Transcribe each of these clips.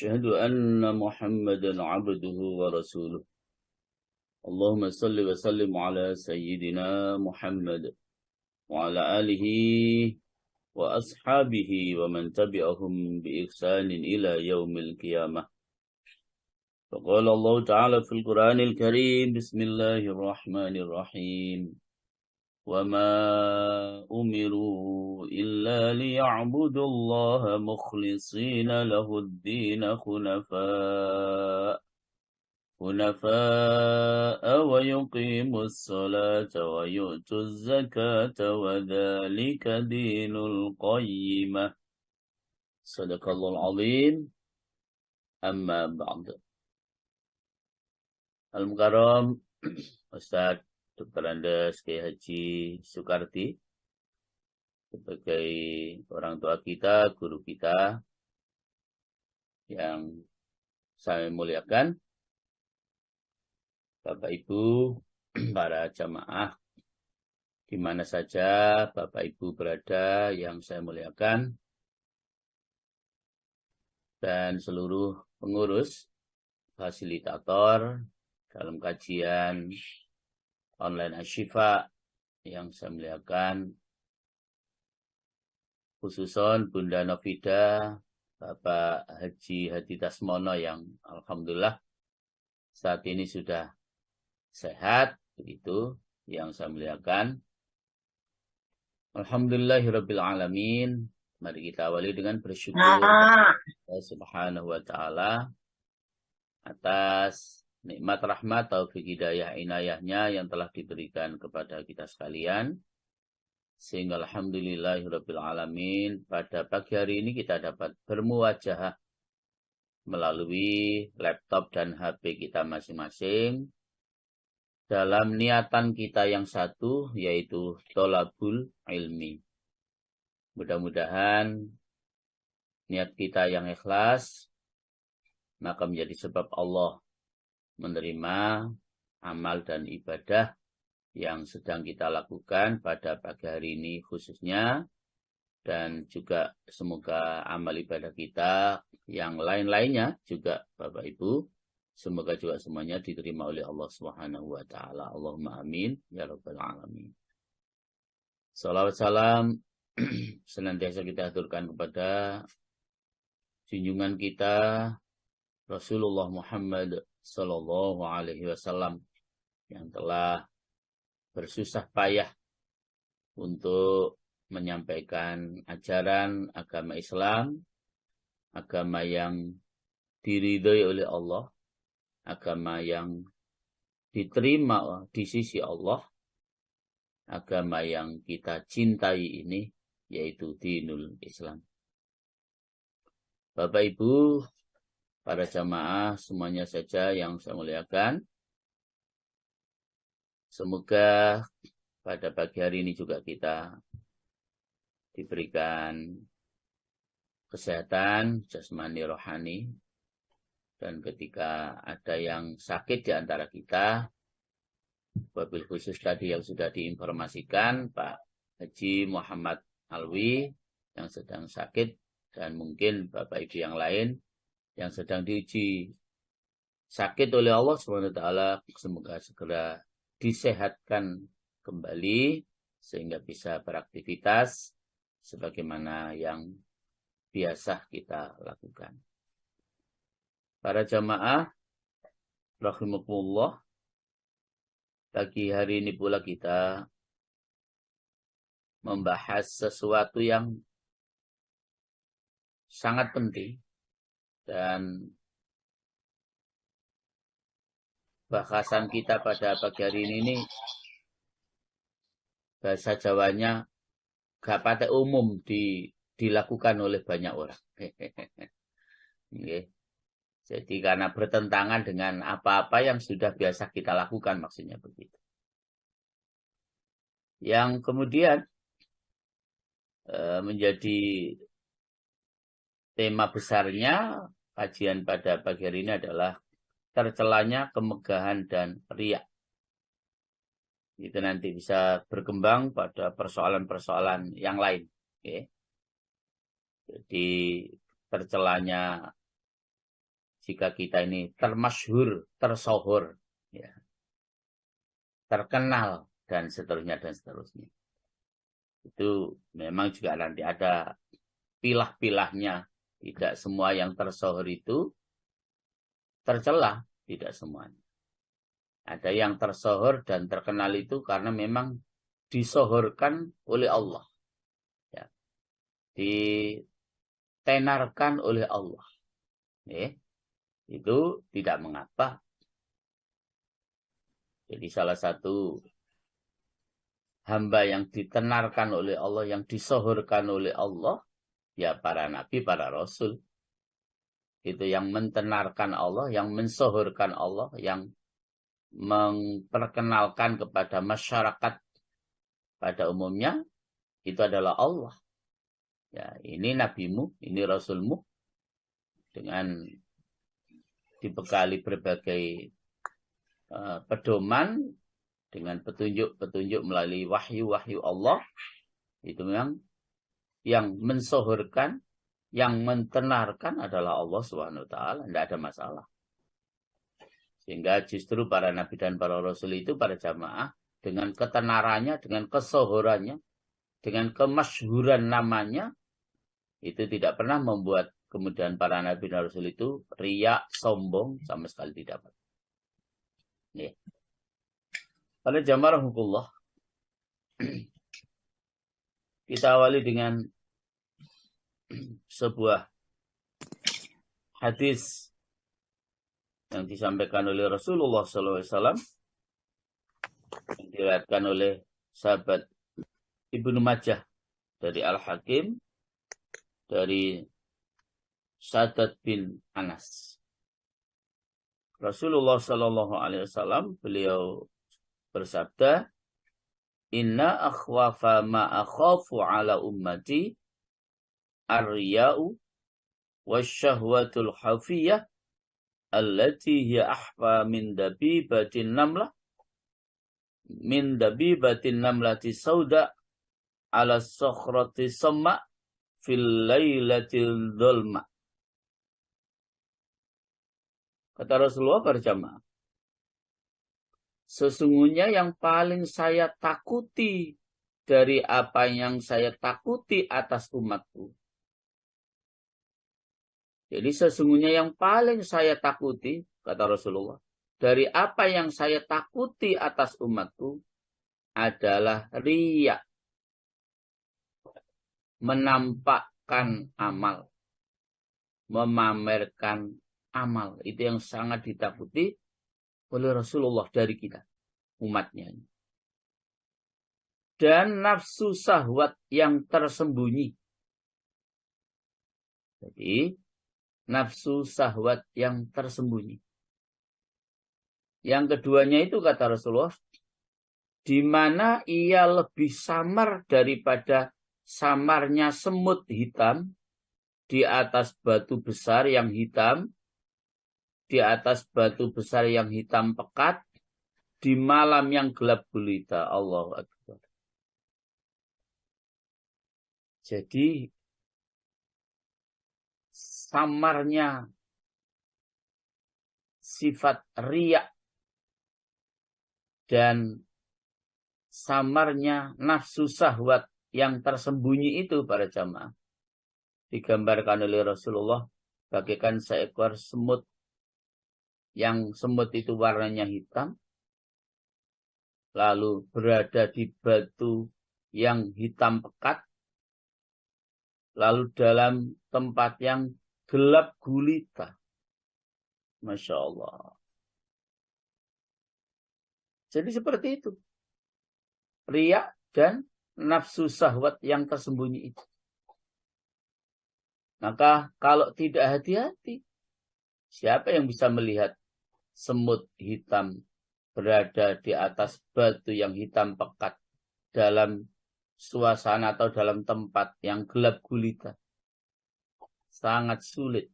وأشهد أن محمدا عبده ورسوله. اللهم صل وسلم على سيدنا محمد وعلى آله وأصحابه ومن تبعهم بإحسان إلى يوم القيامة. فقال الله تعالى في القرآن الكريم: بسم الله الرحمن الرحيم. وما أمروا إلا ليعبدوا الله مخلصين له الدين حنفاء ويقيموا الصلاة ويؤتوا الزكاة وذلك دين القيمة. صدق الله العظيم. أما بعد. Al-Mukarram Ustaz Dr. Andes Kiai Haji Soekardi sebagai orang tua kita, guru kita yang saya muliakan, Bapak Ibu, para jamaah di mana saja Bapak Ibu berada yang saya muliakan, dan seluruh pengurus, fasilitator dalam kajian online Asy-Syifa yang saya muliakan, khususon Bunda Novida, Bapak Haji Hadi Tasmono yang alhamdulillah saat ini sudah sehat, begitu yang saya muliakan. Alhamdulillahirabbil alamin. Mari kita awali dengan bersyukur Allah Subhanahu wa taala atas nikmat rahmat taufik hidayah inayahnya yang telah diberikan kepada kita sekalian, sehingga alhamdulillahirabbil alamin pada pagi hari ini kita dapat bermuwajahah melalui laptop dan HP kita masing-masing dalam niatan kita yang satu, yaitu tholabul ilmi. Mudah-mudahan niat kita yang ikhlas maka menjadi sebab Allah menerima amal dan ibadah yang sedang kita lakukan pada pagi hari ini khususnya, dan juga semoga amal ibadah kita yang lain-lainnya juga Bapak Ibu, semoga juga semuanya diterima oleh Allah Subhanahu wa taala. Allahumma amin ya rabbal alamin. Salawat salam senantiasa kita aturkan kepada junjungan kita Rasulullah Muhammad Sallallahu Alaihi Wasallam yang telah bersusah payah untuk menyampaikan ajaran agama Islam, agama yang diridhai oleh Allah, agama yang diterima di sisi Allah, agama yang kita cintai ini, yaitu dinul Islam. Bapak Ibu, para jamaah semuanya saja yang saya muliakan, semoga pada pagi hari ini juga kita diberikan kesehatan jasmani rohani, dan ketika ada yang sakit di antara kita, wabil khusus tadi yang sudah diinformasikan Pak Haji Muhammad Alwi yang sedang sakit, dan mungkin Bapak Ibu yang lain yang sedang diuji sakit oleh Allah SWT, semoga segera disehatkan kembali sehingga bisa beraktivitas sebagaimana yang biasa kita lakukan. Para jamaah rahimakumullah, pagi hari ini pula kita membahas sesuatu yang sangat penting, dan bahasan kita pada pagi hari ini bahasa Jawanya gak patek umum dilakukan oleh banyak orang. Okay. Jadi karena bertentangan dengan apa-apa yang sudah biasa kita lakukan, maksudnya begitu. Yang kemudian menjadi tema besarnya kajian pada pagi hari ini adalah tercelanya kemegahan dan riya. Itu nanti bisa berkembang pada persoalan-persoalan yang lain. Okay. Jadi tercelanya jika kita ini termasyhur, tersohor, ya, terkenal, dan seterusnya, dan seterusnya. Itu memang juga nanti ada pilah-pilahnya. Tidak semua yang tersohor itu tercela, tidak semuanya. Ada yang tersohor dan terkenal itu karena memang disohorkan oleh Allah. Ya. Ditenarkan oleh Allah. Ya. Itu tidak mengapa. Jadi salah satu hamba yang ditenarkan oleh Allah, yang disohorkan oleh Allah, ya para nabi, para rasul. Itu yang mentenarkan Allah, yang mensohorkan Allah, yang memperkenalkan kepada masyarakat pada umumnya, itu adalah Allah. Ya, ini nabimu, ini rasulmu, dengan dibekali berbagai pedoman, dengan petunjuk-petunjuk melalui wahyu-wahyu Allah, itu memang yang mensohorkan, yang mentenarkan adalah Allah SWT. Tidak ada masalah. Sehingga justru para nabi dan para rasul itu, para jamaah, dengan ketenarannya, dengan kesohorannya, dengan kemasyhuran namanya, itu tidak pernah membuat kemudian para nabi dan rasul itu riak, sombong, sama sekali tidak. Ya. Pada jamaah rahmatullah, kita awali dengan sebuah hadis yang disampaikan oleh Rasulullah SAW, yang diriwayatkan oleh sahabat Ibnu Majah dari Al-Hakim, dari Sa'ad bin Anas. Rasulullah SAW, beliau bersabda, Inna akhwafa ma akhafu ala ummati ar-riya'u wasyahwatul hafiyah allati hiya ahfa min dabibatin namlati sauda ala sokhrati samma fil lailatil dhulma. Kata Rasulullah berjamaah, sesungguhnya yang paling saya takuti dari apa yang saya takuti atas umatku. Jadi sesungguhnya yang paling saya takuti, kata Rasulullah, dari apa yang saya takuti atas umatku adalah riya. Menampakkan amal. Memamerkan amal. Itu yang sangat ditakuti oleh Rasulullah dari kita, umatnya. Dan nafsu syahwat yang tersembunyi. Jadi, nafsu syahwat yang tersembunyi. Yang keduanya itu, kata Rasulullah, di mana ia lebih samar daripada samarnya semut hitam di atas batu besar yang hitam, di atas batu besar yang hitam pekat, di malam yang gelap gulita. Allahu Akbar. Jadi, samarnya sifat riya dan samarnya nafsu syahwat yang tersembunyi itu, para jamaah, digambarkan oleh Rasulullah bagaikan seekor semut, yang semut itu warnanya hitam, lalu berada di batu yang hitam pekat, lalu dalam tempat yang gelap gulita. Masya Allah. Jadi seperti itu. Riya dan nafsu syahwat yang tersembunyi itu. Maka kalau tidak hati-hati, siapa yang bisa melihat semut hitam berada di atas batu yang hitam pekat dalam suasana atau dalam tempat yang gelap gulita? Sangat sulit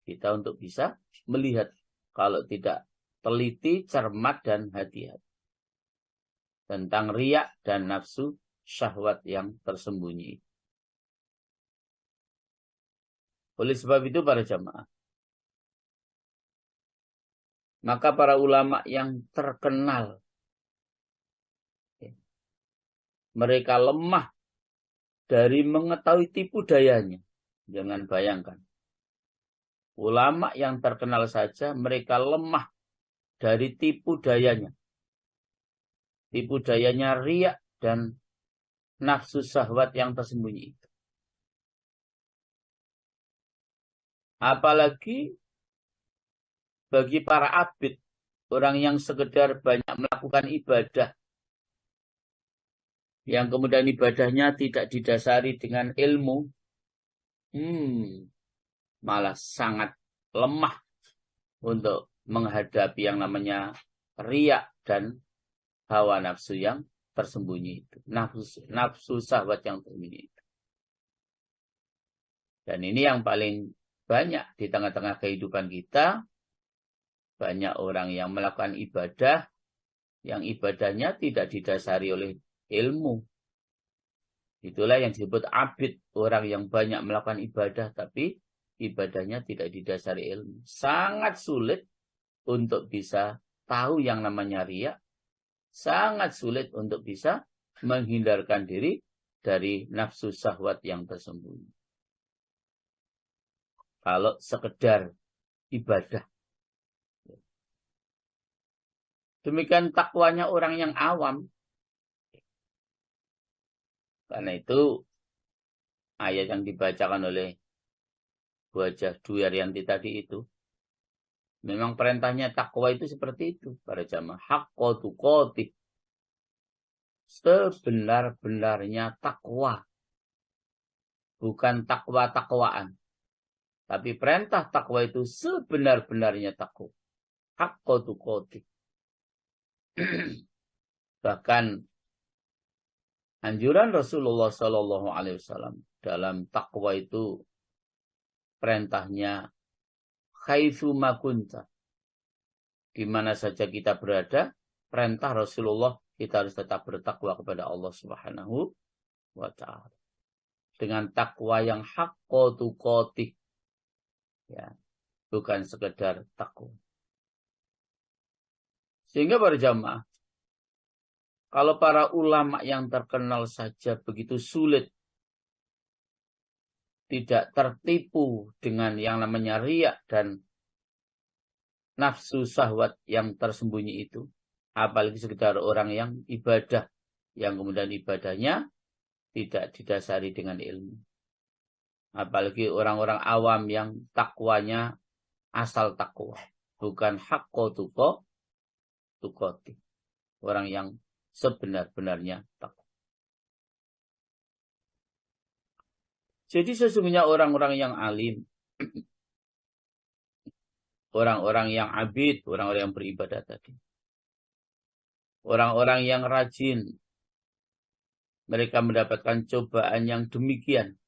kita untuk bisa melihat kalau tidak teliti, cermat, dan hati-hati tentang riya dan nafsu syahwat yang tersembunyi. Oleh sebab itu, para jamaah, Maka para ulama yang terkenal, mereka lemah dari mengetahui tipu dayanya. Jangan bayangkan. Ulama yang terkenal saja mereka lemah dari tipu dayanya. Tipu dayanya riya dan nafsu syahwat yang tersembunyi itu. Apalagi bagi para abid, orang yang sekedar banyak melakukan ibadah, yang kemudian ibadahnya tidak didasari dengan ilmu, malah sangat lemah untuk menghadapi yang namanya riya dan hawa nafsu yang tersembunyi itu. Nafsu syahwat yang tersembunyi itu. Dan ini yang paling banyak di tengah-tengah kehidupan kita. Banyak orang yang melakukan ibadah, yang ibadahnya tidak didasari oleh ilmu. Itulah yang disebut abid, orang yang banyak melakukan ibadah, tapi ibadahnya tidak didasari ilmu. Sangat sulit untuk bisa tahu yang namanya riya. Sangat sulit untuk bisa menghindarkan diri dari nafsu syahwat yang tersembunyi. Kalau sekedar ibadah. Demikian takwanya orang yang awam. Karena itu ayat yang dibacakan oleh Wajah Dwi Ariyanti tadi itu. Memang perintahnya takwa itu seperti itu. Para jamaah. Haqqa tuqatih. Sebenar-benarnya takwa. Bukan takwa-takwaan. Tapi perintah takwa itu sebenar-benarnya takwa. Haqqa tuqatih. Bahkan anjuran Rasulullah SAW dalam takwa itu perintahnya haitsu ma kunta. Di mana saja kita berada, perintah Rasulullah kita harus tetap bertakwa kepada Allah Subhanahu wa taala. Dengan takwa yang haqqa tuqatih. Ya, bukan sekedar takwa. Sehingga para jamaah, kalau para ulama yang terkenal saja begitu sulit tidak tertipu dengan yang namanya riya dan nafsu syahwat yang tersembunyi itu, apalagi sekedar orang yang ibadah, yang kemudian ibadahnya tidak didasari dengan ilmu. Apalagi orang-orang awam yang takwanya asal takwa, bukan haqqa tuqatih. Orang yang sebenar-benarnya takwa. Jadi sesungguhnya orang-orang yang alim, orang-orang yang abid, orang-orang yang beribadah tadi, orang-orang yang rajin, mereka mendapatkan cobaan yang demikian,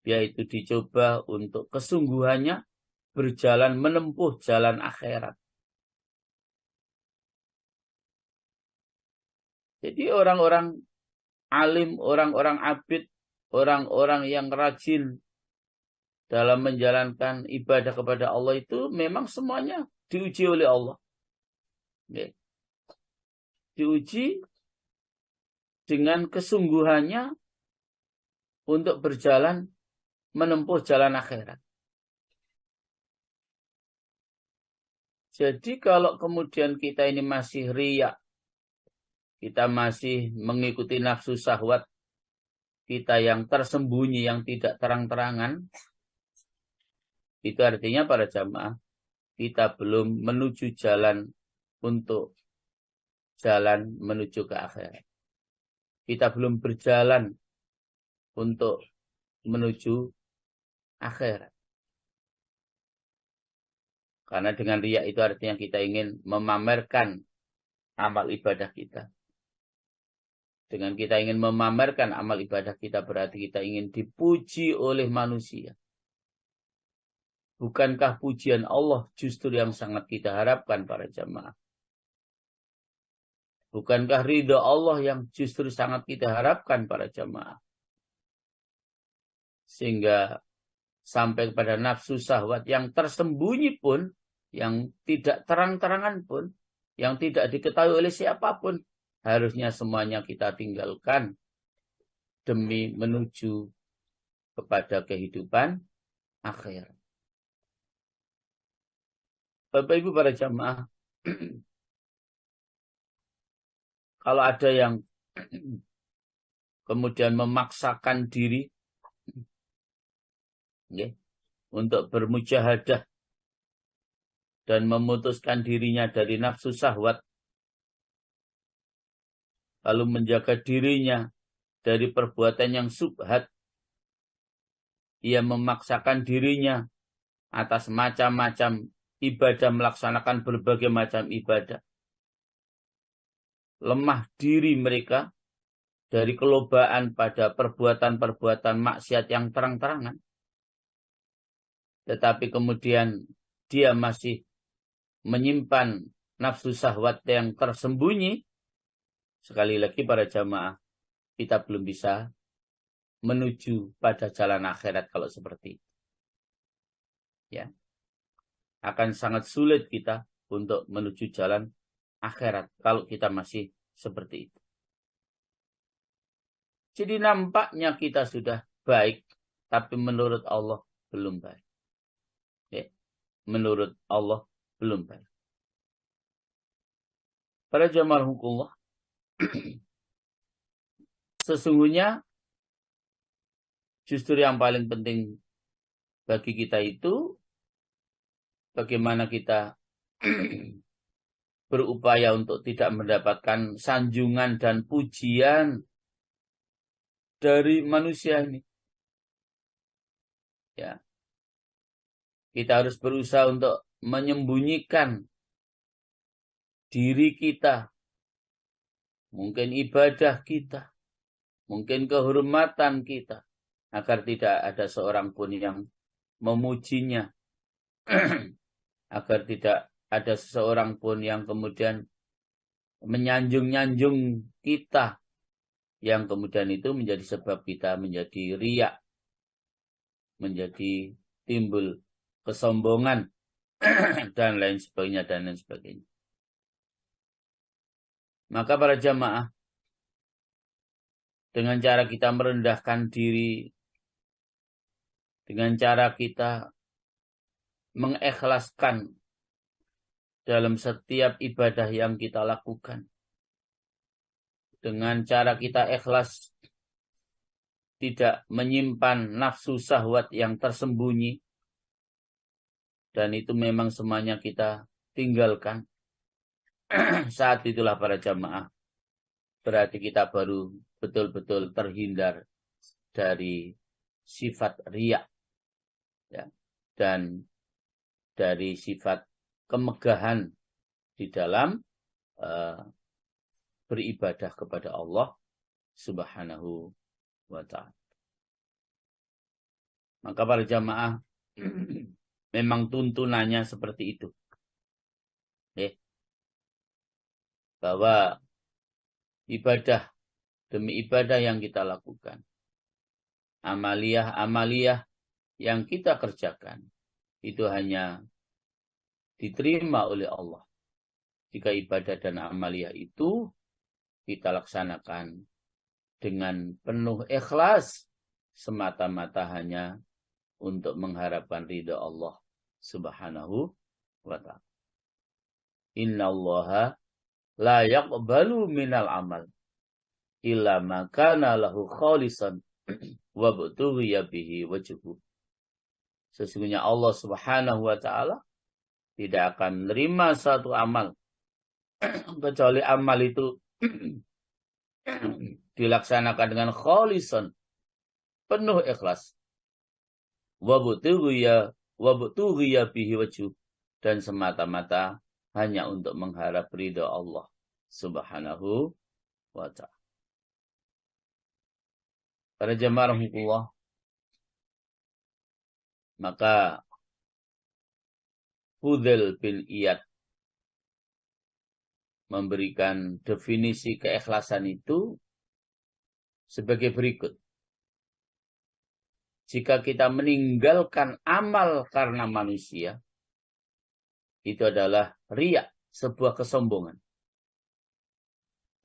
yaitu dicoba untuk kesungguhannya berjalan menempuh jalan akhirat. Jadi orang-orang alim, orang-orang abid, orang-orang yang rajin dalam menjalankan ibadah kepada Allah itu memang semuanya diuji oleh Allah. Diuji dengan kesungguhannya untuk berjalan menempuh jalan akhirat. Jadi kalau kemudian kita ini masih riya, kita masih mengikuti nafsu syahwat kita yang tersembunyi, yang tidak terang-terangan, itu artinya para jamaah, kita belum menuju jalan untuk jalan menuju ke akhirat. Kita belum berjalan untuk menuju akhirat. Karena dengan riya itu artinya kita ingin memamerkan amal ibadah kita. Dengan kita ingin memamerkan amal ibadah kita berarti kita ingin dipuji oleh manusia. Bukankah pujian Allah justru yang sangat kita harapkan para jamaah? Bukankah ridha Allah yang justru sangat kita harapkan para jamaah? Sehingga sampai kepada nafsu syahwat yang tersembunyi pun, yang tidak terang-terangan pun, yang tidak diketahui oleh siapapun, harusnya semuanya kita tinggalkan demi menuju kepada kehidupan akhir. Bapak Ibu para jamaah, kalau ada yang kemudian memaksakan diri untuk bermujahadah dan memutuskan dirinya dari nafsu syahwat, lalu menjaga dirinya dari perbuatan yang subhat, ia memaksakan dirinya atas macam-macam ibadah, melaksanakan berbagai macam ibadah. Lemah diri mereka dari kelobaan pada perbuatan-perbuatan maksiat yang terang-terangan. Tetapi kemudian dia masih menyimpan nafsu syahwat yang tersembunyi. Sekali lagi para jamaah, kita belum bisa menuju pada jalan akhirat kalau seperti itu. Ya. Akan sangat sulit kita untuk menuju jalan akhirat kalau kita masih seperti itu. Jadi nampaknya kita sudah baik, tapi menurut Allah belum baik. Ya. Menurut Allah belum baik. Para jamaah hukumullah, sesungguhnya justru yang paling penting bagi kita itu bagaimana kita berupaya untuk tidak mendapatkan sanjungan dan pujian dari manusia ini. Ya. Kita harus berusaha untuk menyembunyikan diri kita, mungkin ibadah kita, mungkin kehormatan kita, agar tidak ada seorang pun yang memujinya, agar tidak ada seseorang pun yang kemudian menyanjung-nyanjung kita, yang kemudian itu menjadi sebab kita menjadi riya, menjadi timbul kesombongan, dan lain sebagainya, dan lain sebagainya. Maka para jamaah, dengan cara kita merendahkan diri, dengan cara kita mengikhlaskan dalam setiap ibadah yang kita lakukan, dengan cara kita ikhlas tidak menyimpan nafsu syahwat yang tersembunyi, dan itu memang semuanya kita tinggalkan, saat itulah para jamaah, berarti kita baru betul-betul terhindar dari sifat riya, ya, dan dari sifat kemegahan di dalam beribadah kepada Allah Subhanahu wa ta'ala. Maka para jamaah, memang tuntunannya seperti itu. Bahwa ibadah demi ibadah yang kita lakukan, amaliyah-amaliyah yang kita kerjakan, itu hanya diterima oleh Allah jika ibadah dan amaliyah itu kita laksanakan dengan penuh ikhlas, semata-mata hanya untuk mengharapkan ridha Allah Subhanahu wa ta'ala. Innallaha la yaqbalu minal amal illa ma kana lahu khalisan wa butughiya bihi wajhu. Sesungguhnya Allah Subhanahu wa ta'ala tidak akan menerima satu amal kecuali amal itu dilaksanakan dengan khalisan, penuh ikhlas, wa butughiya bihi wajhu, dan semata-mata hanya untuk mengharap ridha Allah Subhanahu wa ta'ala. Para jamaah rahimahullah, maka Fudail bin Iyad memberikan definisi keikhlasan itu sebagai berikut. Jika kita meninggalkan amal karena manusia, itu adalah riya, sebuah kesombongan.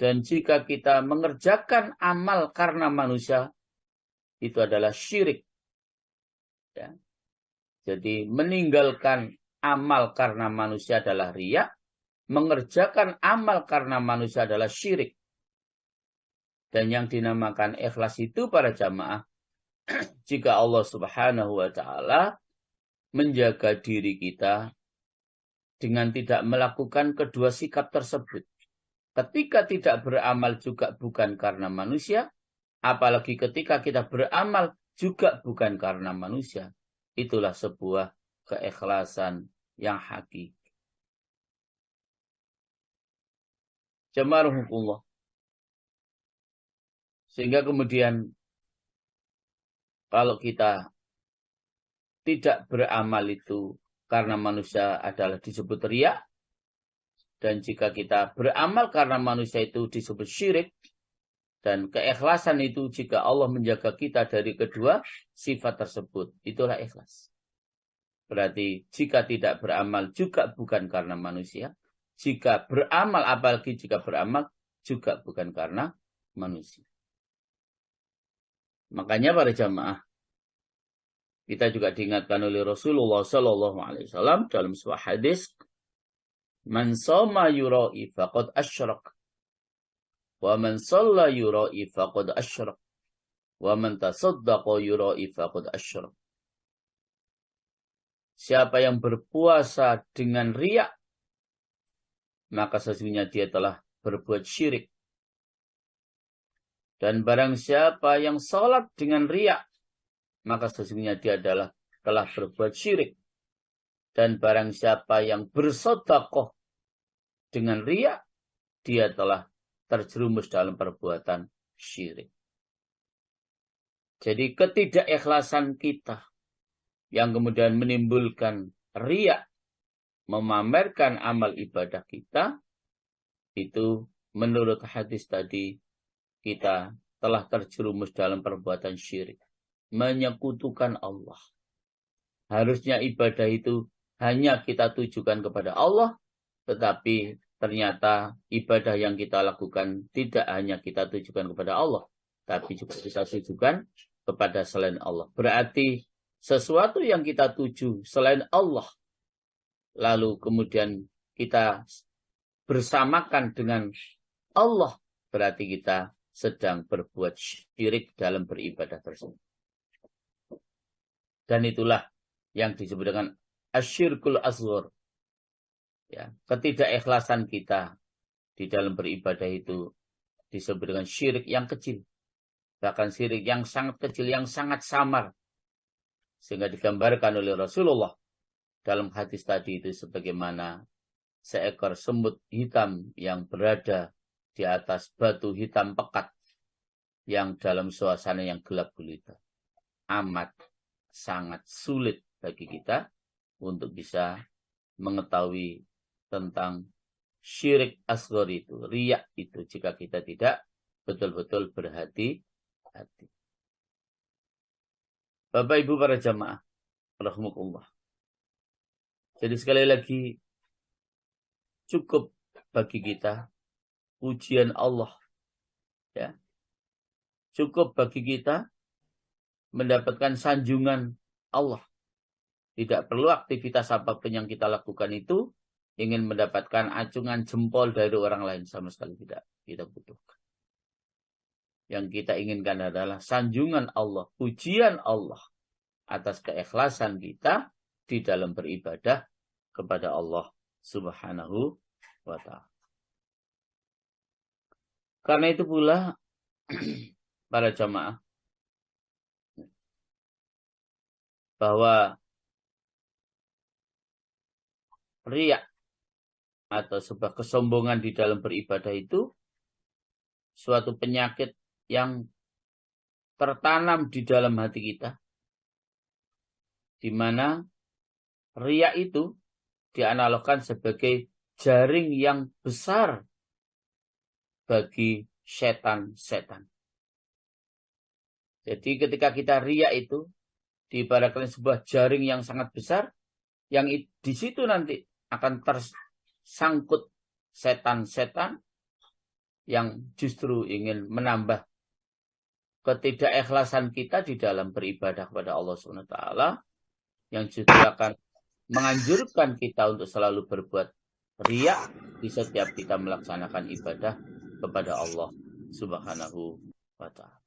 Dan jika kita mengerjakan amal karena manusia, itu adalah syirik. Ya. Jadi meninggalkan amal karena manusia adalah riya, mengerjakan amal karena manusia adalah syirik. Dan yang dinamakan ikhlas itu para jamaah, jika Allah Subhanahu wa Ta'ala menjaga diri kita dengan tidak melakukan kedua sikap tersebut. Ketika tidak beramal juga bukan karena manusia, apalagi ketika kita beramal juga bukan karena manusia. Itulah sebuah keikhlasan yang hakiki. Jamaah rahimakumullah. Sehingga kemudian kalau kita tidak beramal itu karena manusia adalah disebut riya. Dan jika kita beramal karena manusia itu disebut syirik. Dan keikhlasan itu jika Allah menjaga kita dari kedua sifat tersebut. Itulah ikhlas. Berarti jika tidak beramal juga bukan karena manusia. Jika beramal, apalagi jika beramal juga bukan karena manusia. Makanya para jamaah, kita juga diingatkan oleh Rasulullah SAW dalam sebuah hadis, man shoma yura'i faqad asyrak, wa man shalla yura'i faqad asyrak, wa man tasaddaqa yura'i faqad asyrak. Siapa yang berpuasa dengan riya, maka sesungguhnya dia telah berbuat syirik. Dan barang siapa yang sholat dengan riya, maka sesungguhnya dia telah berbuat syirik. Dan barang siapa yang bersedekah dengan riya, dia telah terjerumus dalam perbuatan syirik. Jadi ketidakikhlasan kita yang kemudian menimbulkan riya, memamerkan amal ibadah kita, itu menurut hadis tadi kita telah terjerumus dalam perbuatan syirik. Menyekutukan Allah. Harusnya ibadah itu hanya kita tujukan kepada Allah, tetapi ternyata ibadah yang kita lakukan tidak hanya kita tujukan kepada Allah, tapi juga kita tujukan kepada selain Allah. Berarti sesuatu yang kita tuju selain Allah, lalu kemudian kita bersamakan dengan Allah, berarti kita sedang berbuat syirik dalam beribadah tersebut. Dan itulah yang disebut dengan asyirkul asghar. Ya, ketidakikhlasan kita di dalam beribadah itu disebut dengan syirik yang kecil. Bahkan syirik yang sangat kecil, yang sangat samar. Sehingga digambarkan oleh Rasulullah dalam hadis tadi itu sebagaimana seekor semut hitam yang berada di atas batu hitam pekat yang dalam suasana yang gelap gulita. Amat sangat sulit bagi kita untuk bisa mengetahui tentang syirik asghar itu, riya itu, jika kita tidak betul-betul berhati-hati. Bapak Ibu para jamaah, rahimakumullah. Jadi sekali lagi, cukup bagi kita pujian Allah. Ya. Cukup bagi kita mendapatkan sanjungan Allah. Tidak perlu aktivitas apapun yang kita lakukan itu ingin mendapatkan acungan jempol dari orang lain, sama sekali tidak kita butuhkan. Yang kita inginkan adalah sanjungan Allah, pujian Allah atas keikhlasan kita di dalam beribadah kepada Allah Subhanahu wa Ta'ala. Karena itu pula para jamaah, bahwa riya atau sebuah kesombongan di dalam beribadah itu suatu penyakit yang tertanam di dalam hati kita, di mana riya itu dianalogkan sebagai jaring yang besar bagi setan-setan. Jadi ketika kita riya itu diibaratkan sebuah jaring yang sangat besar, yang di situ nanti akan tersangkut setan-setan yang justru ingin menambah ketidakikhlasan kita di dalam beribadah kepada Allah SWT, yang justru akan menganjurkan kita untuk selalu berbuat riya di setiap kita melaksanakan ibadah kepada Allah Subhanahu wa ta'ala.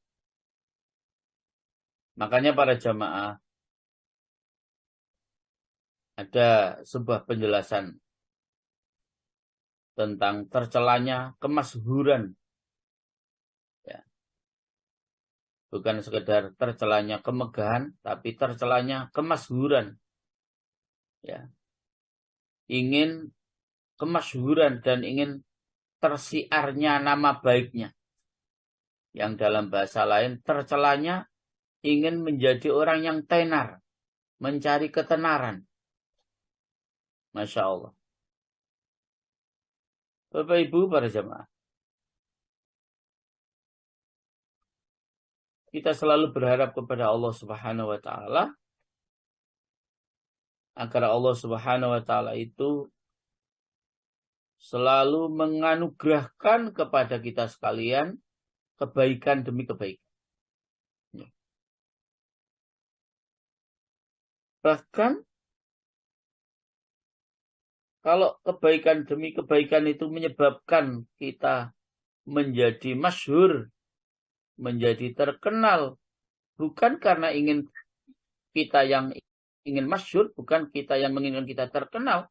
Makanya para jamaah, ada sebuah penjelasan tentang tercelanya kemasyhuran. Ya. Bukan sekedar tercelanya kemegahan, tapi tercelanya kemasyhuran. Ya. Ingin kemasyhuran dan ingin tersiarnya nama baiknya. Yang dalam bahasa lain, tercelanya ingin menjadi orang yang tenar, mencari ketenaran. Masya Allah. Bapak Ibu para jamaah, kita selalu berharap kepada Allah Subhanahu wa ta'ala agar Allah Subhanahu wa ta'ala itu selalu menganugerahkan kepada kita sekalian kebaikan demi kebaikan. Bahkan kalau kebaikan demi kebaikan itu menyebabkan kita menjadi masyhur, menjadi terkenal, bukan karena ingin kita yang ingin masyhur, bukan kita yang menginginkan kita terkenal,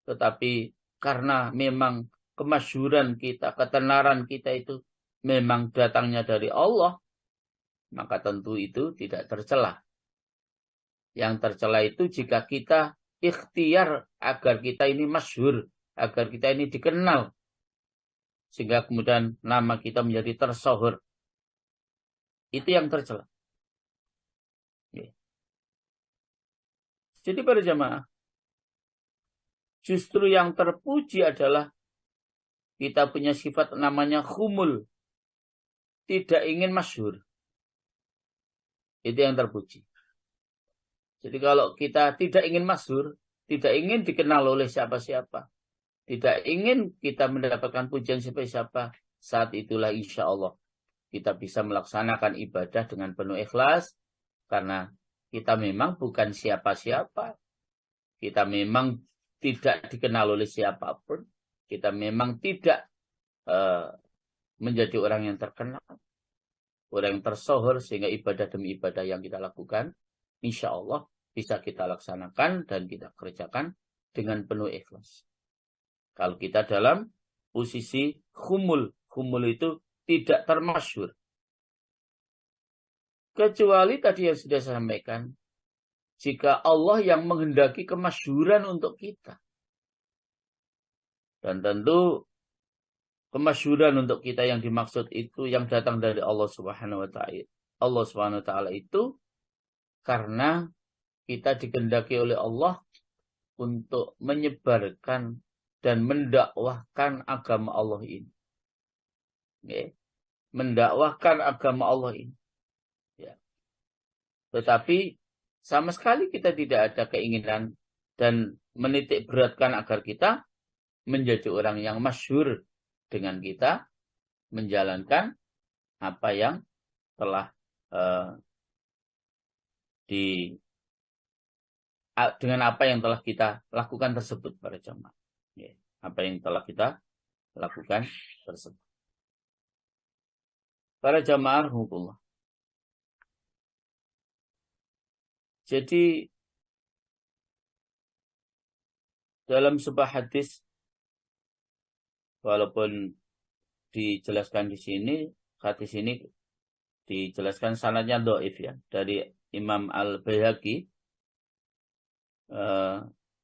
tetapi karena memang kemasyhuran kita, ketenaran kita itu memang datangnya dari Allah, maka tentu itu tidak tercela. Yang tercela itu jika kita ikhtiar agar kita ini masyhur, agar kita ini dikenal, sehingga kemudian nama kita menjadi tersohor. Itu yang tercela. Jadi para jamaah, justru yang terpuji adalah kita punya sifat namanya khumul, tidak ingin masyhur. Itu yang terpuji. Jadi kalau kita tidak ingin masyhur, tidak ingin dikenal oleh siapa-siapa, tidak ingin kita mendapatkan pujian siapa-siapa, saat itulah insya Allah kita bisa melaksanakan ibadah dengan penuh ikhlas, karena kita memang bukan siapa-siapa. Kita memang tidak dikenal oleh siapapun. Kita memang tidak menjadi orang yang terkenal, orang yang tersohor, sehingga ibadah demi ibadah yang kita lakukan, insya Allah bisa kita laksanakan dan kita kerjakan dengan penuh ikhlas. Kalau kita dalam posisi khumul, khumul itu tidak termasyhur. Kecuali tadi yang sudah saya sampaikan, jika Allah yang menghendaki kemasyhuran untuk kita. Dan tentu kemasyhuran untuk kita yang dimaksud itu yang datang dari Allah Subhanahu wa ta'ala. Allah Subhanahu wa ta'ala itu karena kita dikehendaki oleh Allah untuk menyebarkan dan mendakwahkan agama Allah ini. Okay. Mendakwahkan agama Allah ini. Ya. Tetapi sama sekali kita tidak ada keinginan dan menitik beratkan agar kita menjadi orang yang masyhur dengan kita menjalankan apa yang telah dengan apa yang telah kita lakukan tersebut para jamaah. Ya, apa yang telah kita lakukan tersebut. Para jamaah rahmatullah. Jadi dalam sebuah hadis, walaupun dijelaskan di sini, hadis ini dijelaskan sanadnya dhaif ya, dari Imam Al-Baihaqi.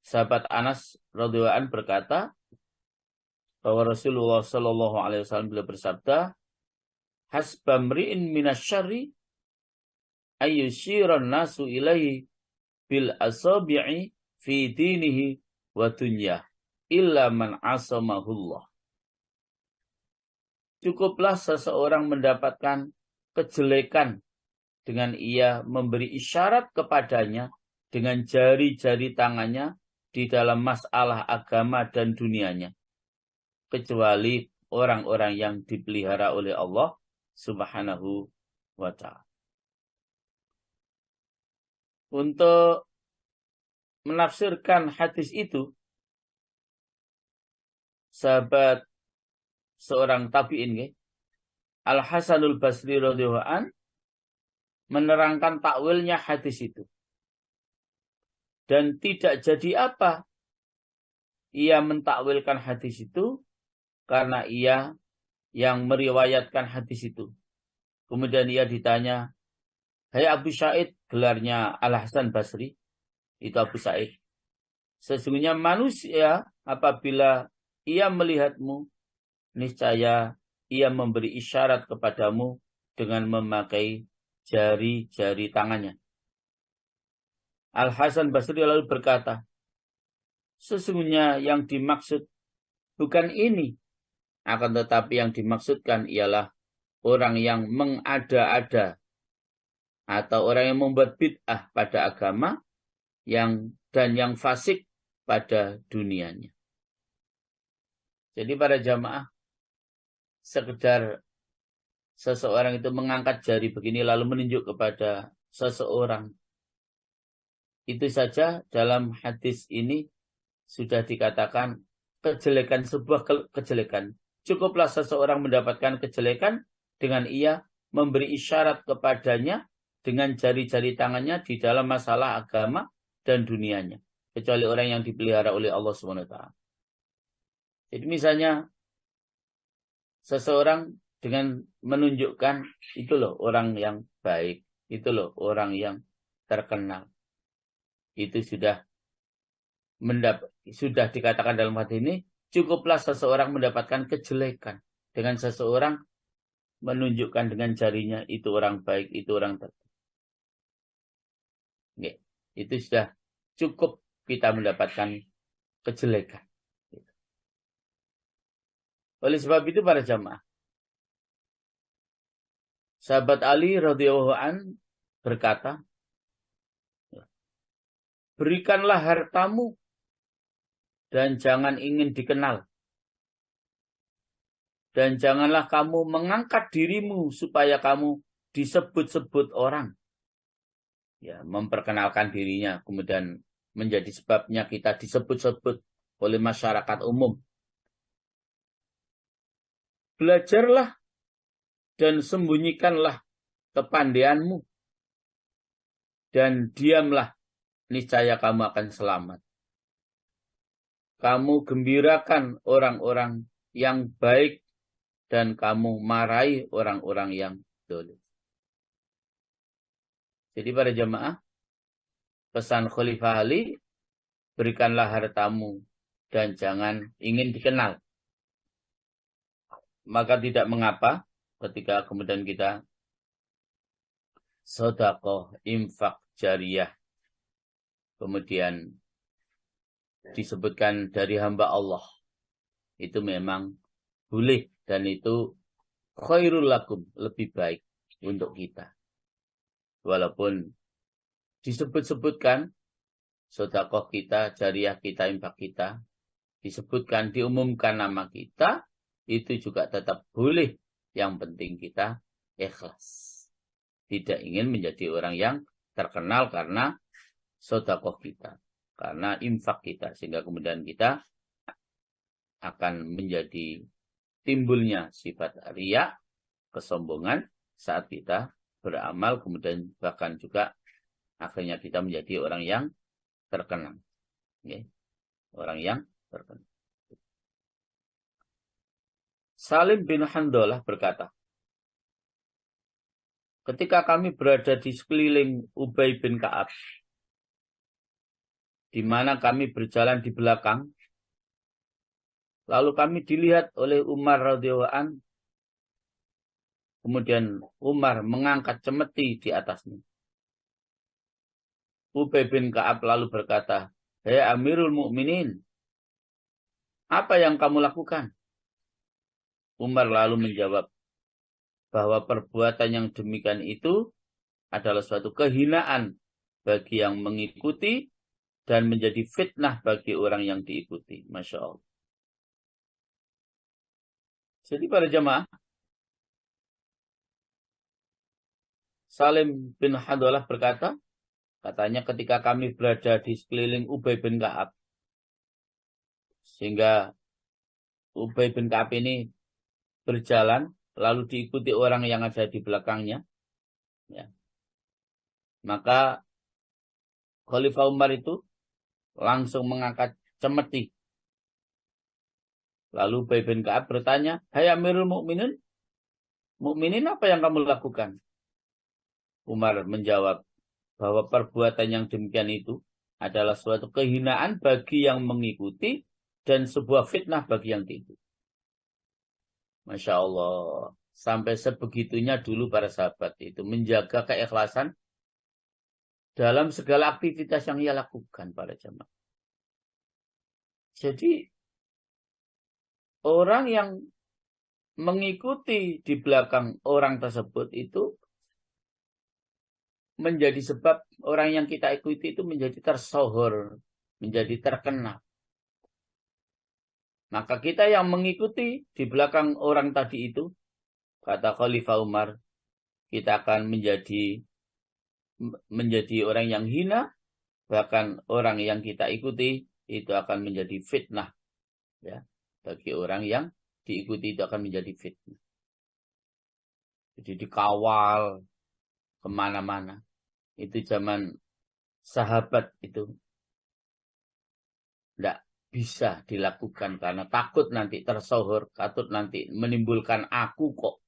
Sahabat Anas radhiyallahu anhu berkata bahwa Rasulullah sallallahu alaihi wasallam beliau bersabda, hasbamri'in minasyarri ayyushiran nasu ilaihi bil asabi'i fi dinihi wa dunya illa man asamahullah. Cukuplah seseorang mendapatkan kejelekan dengan ia memberi isyarat kepadanya dengan jari-jari tangannya di dalam masalah agama dan dunianya, kecuali orang-orang yang dipelihara oleh Allah Subhanahu wa ta'ala. Untuk menafsirkan hadis itu, sahabat seorang tabi'in, Al-Hasanul Basri radhiyallahu an menerangkan takwilnya hadis itu. Dan tidak jadi apa ia mentakwilkan hadis itu, karena ia yang meriwayatkan hadis itu. Kemudian ia ditanya, "Hai Abu Sa'id," gelarnya Al-Hasan Basri, itu Abu Sa'id, "sesungguhnya manusia apabila ia melihatmu, niscaya ia memberi isyarat kepadamu dengan memakai jari-jari tangannya." Al-Hasan Basri lalu berkata, "Sesungguhnya yang dimaksud bukan ini, akan tetapi yang dimaksudkan ialah orang yang mengada-ada atau orang yang membuat bid'ah pada agama dan yang fasik pada dunianya." Jadi para jamaah, sekedar seseorang itu mengangkat jari begini lalu menunjuk kepada seseorang, itu saja dalam hadis ini sudah dikatakan kejelekan, sebuah kejelekan. Cukuplah seseorang mendapatkan kejelekan dengan ia memberi isyarat kepadanya dengan jari-jari tangannya di dalam masalah agama dan dunianya, kecuali orang yang dipelihara oleh Allah SWT. Jadi misalnya seseorang dengan menunjukkan, itu loh orang yang baik, itu loh orang yang terkenal, itu sudah dikatakan dalam hadis ini, cukuplah seseorang mendapatkan kejelekan dengan seseorang menunjukkan dengan jarinya, itu orang baik, itu orang terkenal. Itu sudah cukup kita mendapatkan kejelekan. Oleh sebab itu para jamaah, sahabat Ali radhiyallahu an berkata, "Berikanlah hartamu dan jangan ingin dikenal. Dan janganlah kamu mengangkat dirimu supaya kamu disebut-sebut orang." Ya, memperkenalkan dirinya, kemudian menjadi sebabnya kita disebut-sebut oleh masyarakat umum. "Belajarlah dan sembunyikanlah kepandaianmu, dan diamlah, niscaya kamu akan selamat. Kamu gembirakan orang-orang yang baik, dan kamu marahi orang-orang yang dolim." Jadi para jamaah, pesan Khalifah Ali, berikanlah hartamu dan jangan ingin dikenal. Maka tidak mengapa ketika kemudian kita sedekah, infak jariyah, kemudian disebutkan dari hamba Allah, itu memang boleh dan itu khairul lakum, lebih baik untuk kita. Walaupun disebut-sebutkan sedekah kita, jariyah kita, infak kita, disebutkan, diumumkan nama kita, itu juga tetap boleh. Yang penting kita ikhlas. Tidak ingin menjadi orang yang terkenal karena sedekah kita, karena infak kita, sehingga kemudian kita akan menjadi timbulnya sifat riya, kesombongan saat kita beramal, kemudian bahkan juga akhirnya kita menjadi orang yang terkenal. Okay. Orang yang terkenal. Salim bin Handalah berkata, ketika kami berada di sekeliling Ubay bin Ka'ab, di mana kami berjalan di belakang, lalu kami dilihat oleh Umar radhiyallahu an. Kemudian Umar mengangkat cemeti di atasnya. Ubay bin Ka'ab lalu berkata, "Hei Amirul Mukminin, apa yang kamu lakukan?" Umar lalu menjawab bahwa perbuatan yang demikian itu adalah suatu kehinaan bagi yang mengikuti dan menjadi fitnah bagi orang yang diikuti. Masya Allah. Jadi para jamaah, Salim bin Hadalah berkata, katanya ketika kami berada di sekeliling Ubay bin Ka'ab, sehingga Ubay bin Ka'ab ini berjalan, lalu diikuti orang yang ada di belakangnya. Ya. Maka Khalifah Umar itu langsung mengangkat cemeti. Lalu Ubay bin Ka'ab bertanya, "Hai Amirul Mukminin, mukminin apa yang kamu lakukan?" Umar menjawab bahwa perbuatan yang demikian itu adalah suatu kehinaan bagi yang mengikuti dan sebuah fitnah bagi yang diikuti. Masya Allah. Sampai sebegitunya dulu para sahabat itu menjaga keikhlasan dalam segala aktivitas yang ia lakukan para jamaah. Jadi orang yang mengikuti di belakang orang tersebut itu menjadi sebab orang yang kita ikuti itu menjadi tersohor, menjadi terkenal. Maka kita yang mengikuti di belakang orang tadi itu, kata Khalifah Umar, kita akan menjadi orang yang hina, bahkan orang yang kita ikuti itu akan menjadi fitnah. Ya, bagi orang yang diikuti itu akan menjadi fitnah. Jadi dikawal kemana-mana. Itu zaman sahabat itu tidak bisa dilakukan karena takut nanti tersohor, takut nanti menimbulkan aku kok.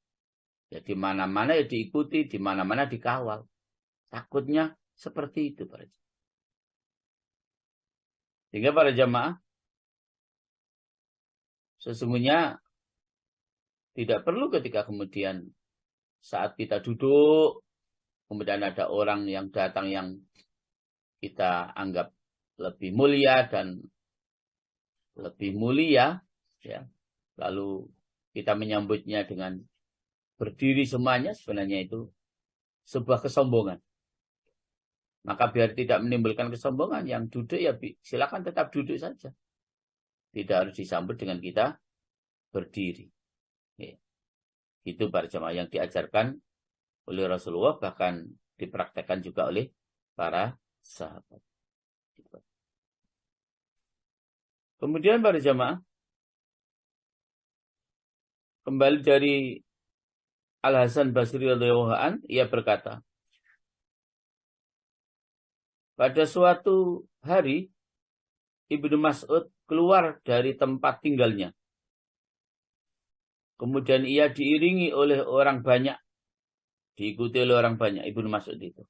Ya di mana-mana ya diikuti, di mana-mana dikawal. Takutnya seperti itu para jamaah. Sehingga para jamaah sesungguhnya tidak perlu ketika kemudian saat kita duduk kemudian ada orang yang datang yang kita anggap lebih mulia dan lebih mulia, ya. Lalu kita menyambutnya dengan berdiri semuanya, sebenarnya itu sebuah kesombongan. Maka biar tidak menimbulkan kesombongan, yang duduk ya silakan tetap duduk saja. Tidak harus disambut dengan kita berdiri. Ya. Itu para jamaah yang diajarkan oleh Rasulullah, bahkan dipraktekkan juga oleh para sahabat. Kemudian para jamaah, kembali dari Al-Hasan Basri radhiyallahu an, ia berkata, pada suatu hari Ibnu Mas'ud keluar dari tempat tinggalnya. Kemudian ia diiringi oleh orang banyak, diikuti oleh orang banyak, Ibnu Mas'ud itu.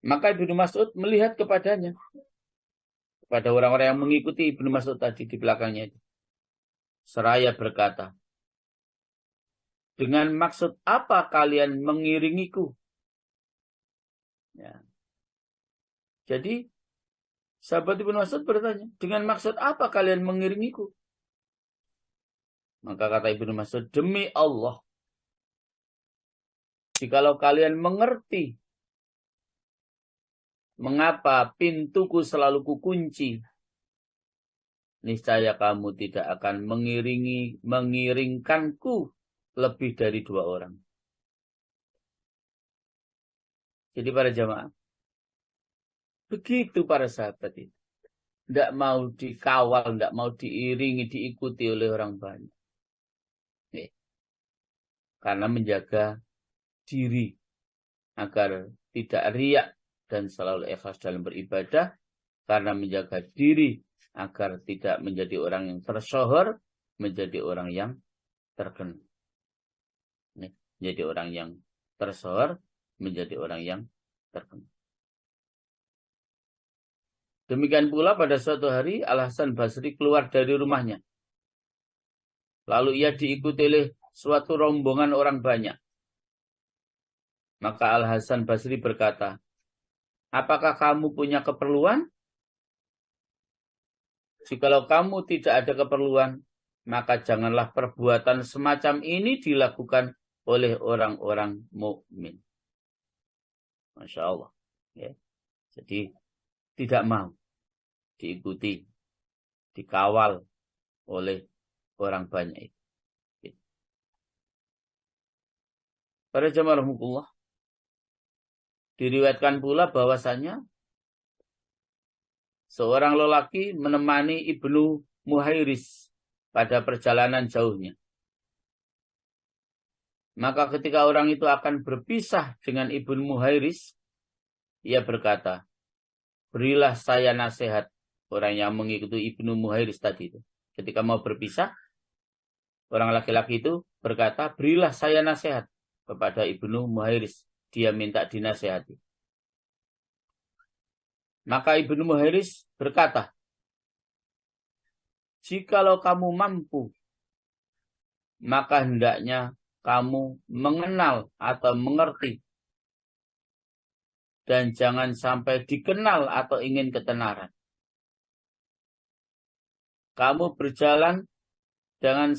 Maka Ibnu Mas'ud melihat kepadanya, kepada orang-orang yang mengikuti Ibnu Mas'ud tadi di belakangnya itu. Seraya berkata, dengan maksud apa kalian mengiringiku? Ya. Jadi, sahabat Ibnu Mas'ud bertanya, dengan maksud apa kalian mengiringiku? Maka kata Ibnu Mas'ud, demi Allah, jikalau kalian mengerti mengapa pintuku selalu kukunci, niscaya kamu tidak akan mengiringkanku lebih dari 2 orang. Jadi para jamaah, begitu para sahabat itu. Tidak mau dikawal, tidak mau diiringi, diikuti oleh orang banyak. Karena menjaga diri agar tidak riak dan selalu ikhlas dalam beribadah, karena menjaga diri agar tidak menjadi orang yang tersohor, menjadi orang yang terkenal. Menjadi orang yang tersohor, menjadi orang yang terkenal. Demikian pula pada suatu hari Al-Hasan Basri keluar dari rumahnya. Lalu ia diikuti oleh suatu rombongan orang banyak. Maka Al-Hasan Basri berkata, apakah kamu punya keperluan? Jikalau kamu tidak ada keperluan, maka janganlah perbuatan semacam ini dilakukan oleh orang-orang mukmin. Masya Allah. Ya. Jadi tidak mau diikuti, dikawal oleh orang banyak itu. Para jamaah rahmatullah, diriwayatkan pula bahwasanya seorang lelaki menemani Ibnu Muhairis pada perjalanan jauhnya. Maka ketika orang itu akan berpisah dengan Ibnu Muhairis, ia berkata, berilah saya nasihat. Orang yang mengikuti Ibnu Muhairis tadi itu. Ketika mau berpisah, orang laki-laki itu berkata, berilah saya nasihat kepada Ibnu Muhairis. Dia minta dinasihati. Maka Ibnu Muhairis berkata, jikalau kamu mampu, maka hendaknya kamu mengenal atau mengerti. Dan jangan sampai dikenal atau ingin ketenaran. Kamu berjalan dan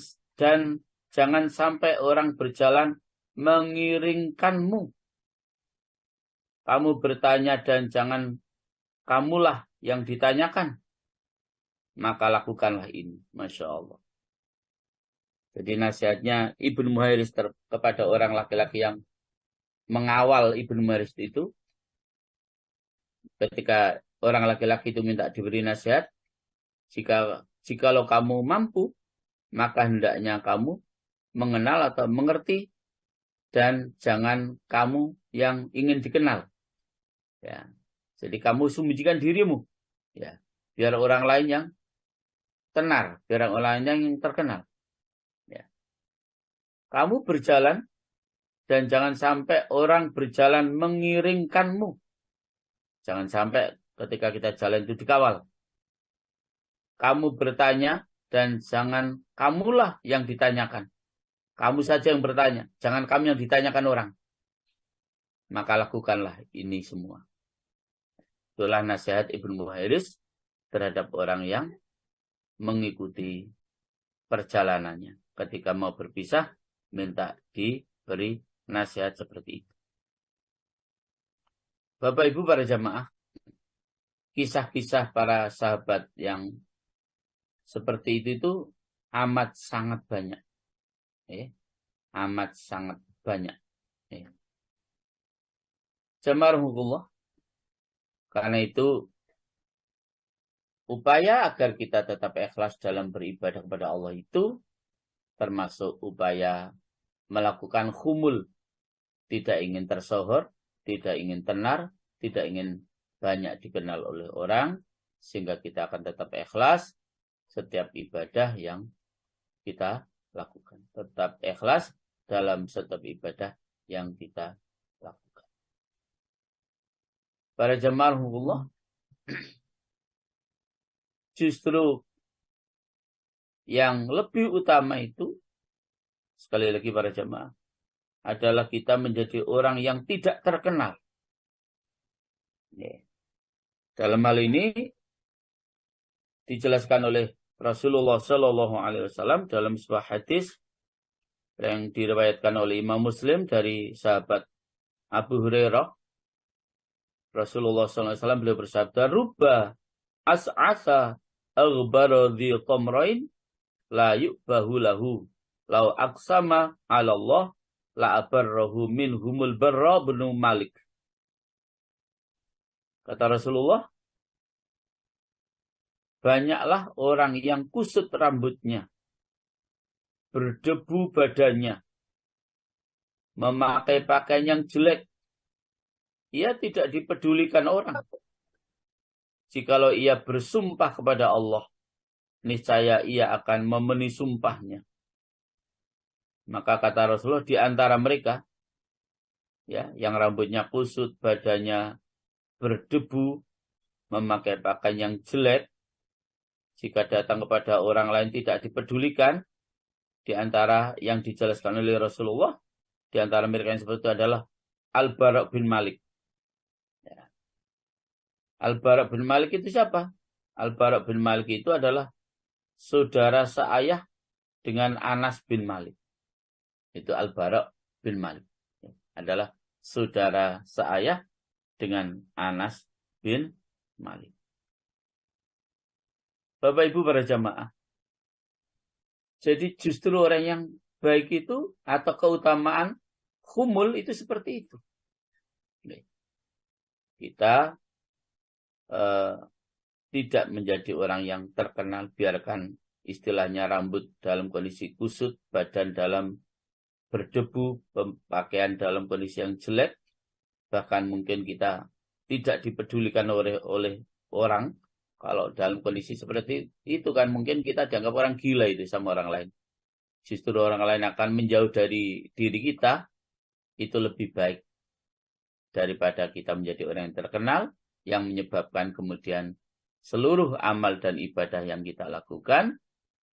jangan sampai orang berjalan mengiringkanmu. Kamu bertanya dan jangan kamulah yang ditanyakan. Maka lakukanlah ini. Masya Allah. Jadi nasihatnya Ibnu Muhairis kepada orang laki-laki yang mengawal Ibnu Muhairis itu. Ketika orang laki-laki itu minta diberi nasihat. Jikalau kamu mampu, maka hendaknya kamu mengenal atau mengerti. Dan jangan kamu yang ingin dikenal. Ya. Jadi kamu sembunyikan dirimu. Ya. Biar orang lain yang tenar. Biar orang lain yang terkenal. Ya. Kamu berjalan dan jangan sampai orang berjalan mengiringkanmu. Jangan sampai ketika kita jalan itu dikawal. Kamu bertanya dan jangan kamulah yang ditanyakan. Kamu saja yang bertanya. Jangan kamu yang ditanyakan orang. Maka lakukanlah ini semua. Itulah nasihat Ibnu Muhairis terhadap orang yang mengikuti perjalanannya. Ketika mau berpisah, minta diberi nasihat seperti itu. Bapak Ibu para jamaah, kisah-kisah para sahabat yang seperti itu amat sangat banyak. Amat sangat banyak. Jamaah rahmatullah. Karena itu, upaya agar kita tetap ikhlas dalam beribadah kepada Allah itu termasuk upaya melakukan khumul. Tidak ingin tersohor, tidak ingin tenar, tidak ingin banyak dikenal oleh orang, sehingga kita akan tetap ikhlas setiap ibadah yang kita lakukan. Tetap ikhlas dalam setiap ibadah yang kita lakukan. Para jamaah Allah, justru yang lebih utama itu, sekali lagi para jamaah, adalah kita menjadi orang yang tidak terkenal. Dalam hal ini dijelaskan oleh Rasulullah Shallallahu Alaihi Wasallam dalam sebuah hadis yang diriwayatkan oleh Imam Muslim dari sahabat Abu Hurairah. Rasulullah SAW beliau bersabda, Rubba as'asa aghbara dhi tamrain la yu'bahu lahu lau aqsama ala Allah la abarrahu minhumul barra bin Malik. Kata Rasulullah, banyaklah orang yang kusut rambutnya, berdebu badannya, memakai pakaian yang jelek. Ia tidak dipedulikan orang. Jikalau ia bersumpah kepada Allah, niscaya ia akan memenuhi sumpahnya. Maka kata Rasulullah, di antara mereka, ya, yang rambutnya kusut, badannya berdebu, memakai pakaian yang jelek, jika datang kepada orang lain tidak dipedulikan, di antara yang dijelaskan oleh Rasulullah, di antara mereka yang seperti itu adalah Al-Bara' bin Malik. Al-Bara' bin Malik itu siapa? Al-Bara' bin Malik itu adalah saudara seayah dengan Anas bin Malik. Itu Al-Bara' bin Malik. Adalah saudara seayah dengan Anas bin Malik. Bapak Ibu para jamaah. Jadi justru orang yang baik itu atau keutamaan khumul itu seperti itu. Kita tidak menjadi orang yang terkenal, biarkan istilahnya rambut dalam kondisi kusut, badan dalam berdebu, pakaian dalam kondisi yang jelek, bahkan mungkin kita tidak dipedulikan oleh orang. Kalau dalam kondisi seperti itu kan mungkin kita dianggap orang gila itu sama orang lain. Justru orang lain akan menjauh dari diri kita, itu lebih baik daripada kita menjadi orang yang terkenal, yang menyebabkan kemudian seluruh amal dan ibadah yang kita lakukan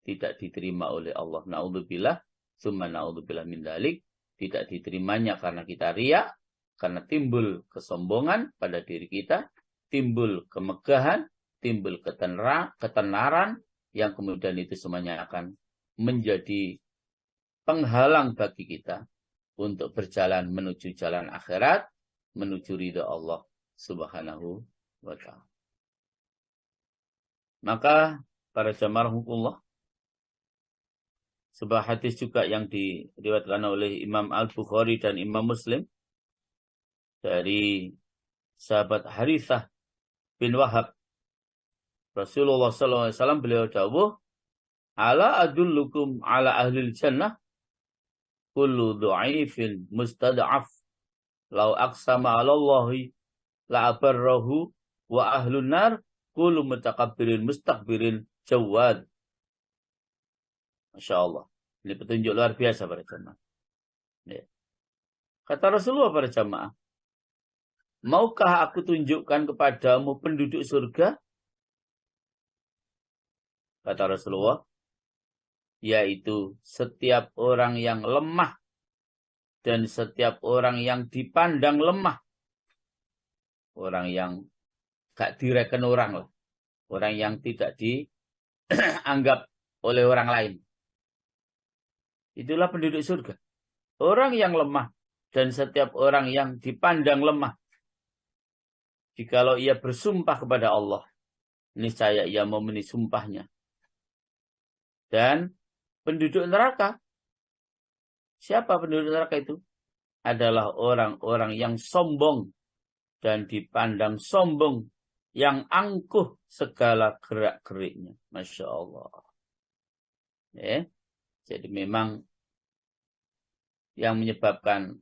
tidak diterima oleh Allah. Na'udzubillah, summa na'udzubillah min dzalik, tidak diterimanya karena kita riya, karena timbul kesombongan pada diri kita, timbul kemegahan, timbul ketenaran, yang kemudian itu semuanya akan menjadi penghalang bagi kita untuk berjalan menuju jalan akhirat, menuju ridha Allah Subhanahu wa ta'ala. Maka para jamaah rahimahullah, sebuah hadis juga yang diriwayatkan oleh Imam Al-Bukhari dan Imam Muslim dari sahabat Harithah bin Wahab, Rasulullah SAW beliau dawuh, ala adullukum ala ahlil jannah kullu du'aifin mustad'af law aqsama 'ala Allahi la abarrahu wa ahlun nar kullu mutakabbirin mustakbirin jawad. Masya Allah. Ini petunjuk luar biasa para jamaah. Ya. Kata Rasulullah para jamaah, maukah aku tunjukkan kepadamu penduduk surga? Kata Rasulullah, yaitu setiap orang yang lemah dan setiap orang yang dipandang lemah. Orang yang gak direken orang lah. Orang yang tidak dianggap oleh orang lain. Itulah penduduk surga. Orang yang lemah dan setiap orang yang dipandang lemah. Jikalau ia bersumpah kepada Allah, niscaya ia memenuhi sumpahnya. Dan penduduk neraka. Siapa penduduk neraka itu? Adalah orang-orang yang sombong dan dipandang sombong, yang angkuh segala gerak-geriknya. Masya Allah. Ya. Jadi memang yang menyebabkan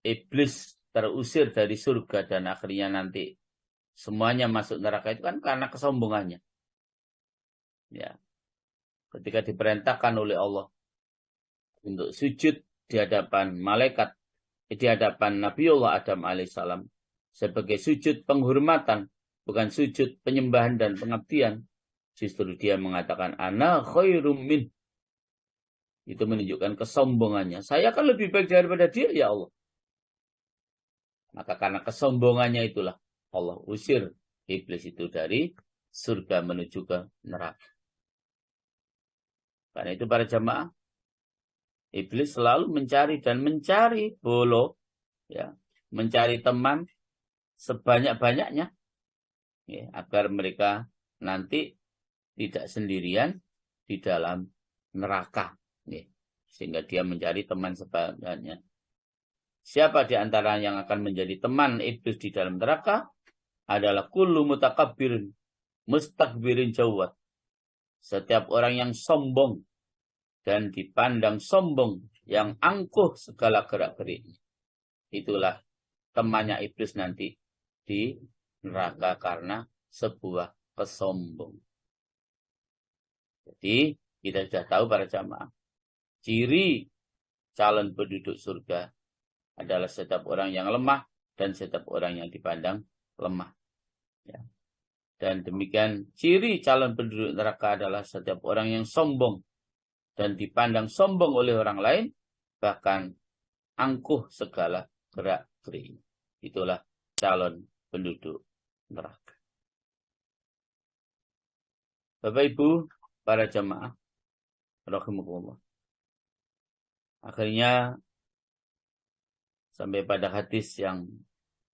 iblis terusir dari surga dan akhirnya nanti semuanya masuk neraka itu kan karena kesombongannya. Ya. Ketika diperintahkan oleh Allah untuk sujud di hadapan malaikat, di hadapan Nabiullah Adam alaihissalam, sebagai sujud penghormatan, bukan sujud penyembahan dan pengabdian, justru dia mengatakan ana khairum min. Itu menunjukkan kesombongannya. Saya kan lebih baik daripada dia, ya Allah. Maka karena kesombongannya itulah Allah usir iblis itu dari surga menuju ke neraka. Karena itu para jamaah, iblis selalu mencari dan mencari bolo, ya, mencari teman sebanyak-banyaknya, ya, agar mereka nanti tidak sendirian di dalam neraka, ya, sehingga dia mencari teman sebanyaknya. Siapa di antara yang akan menjadi teman iblis di dalam neraka? Adalah kullu mutakabbirin mustakbirin jawad. Setiap orang yang sombong dan dipandang sombong, yang angkuh segala gerak-geriknya. Itulah temannya iblis nanti di neraka karena sebuah kesombong. Jadi kita sudah tahu para jamaah, ciri calon penduduk surga adalah setiap orang yang lemah dan setiap orang yang dipandang lemah. Ya. Dan demikian ciri calon penduduk neraka adalah setiap orang yang sombong dan dipandang sombong oleh orang lain, bahkan angkuh segala gerak-geriknya. Itulah calon penduduk neraka. Bapak Ibu, para jamaah rahimakumullah. Akhirnya sampai pada hadis yang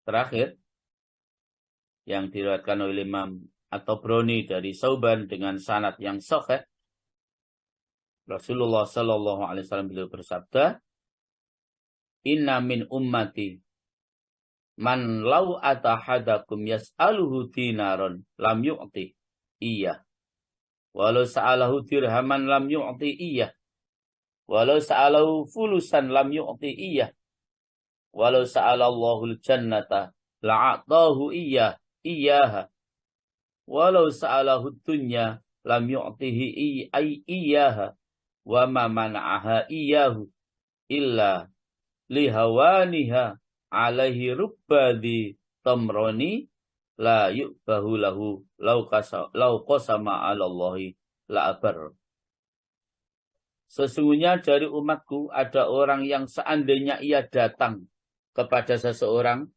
terakhir, yang diriwayatkan oleh Imam At-Tabrani dari Sauban dengan sanad yang sahih. Rasulullah sallallahu alaihi wasallam beliau bersabda, "Inna min ummati man law atahadakum yas'aluhu dinaron lam yu'ti iya. Walau sa'alahu dirhaman lam yu'ti iya. Walau sa'alahu fulusan lam yu'ti iya. Walau sa'alallahul jannata la'atahu iyaha. Walau sa'alahu dunya lam yu'tihi iyaha. Wa ma mana'aha iyahu illa lihawaniha alaihi rubbadi tamroni la yu'bahu lahu lau qasama alallahi la abar." Sesungguhnya dari umatku ada orang yang seandainya ia datang kepada seseorang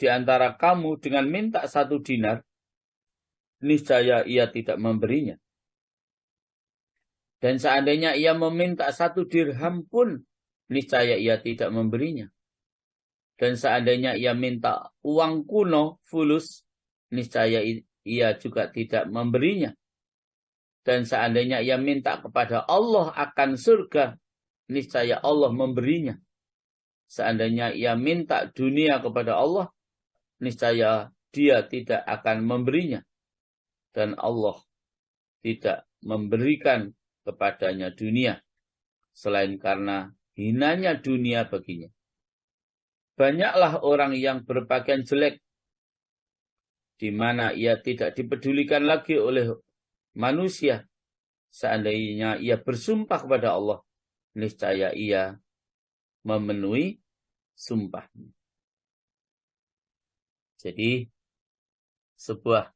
di antara kamu dengan minta 1 dinar, niscaya ia tidak memberinya. Dan seandainya ia meminta 1 dirham pun, niscaya ia tidak memberinya. Dan seandainya ia minta uang kuno, fulus, niscaya ia juga tidak memberinya. Dan seandainya ia minta kepada Allah akan surga, niscaya Allah memberinya. Seandainya ia minta dunia kepada Allah, niscaya dia tidak akan memberinya. Dan Allah tidak memberikan kepadanya dunia, selain karena hinanya dunia baginya. Banyaklah orang yang berpakaian jelek, di mana ia tidak dipedulikan lagi oleh manusia. Seandainya ia bersumpah kepada Allah, niscaya ia memenuhi sumpahnya. Jadi, sebuah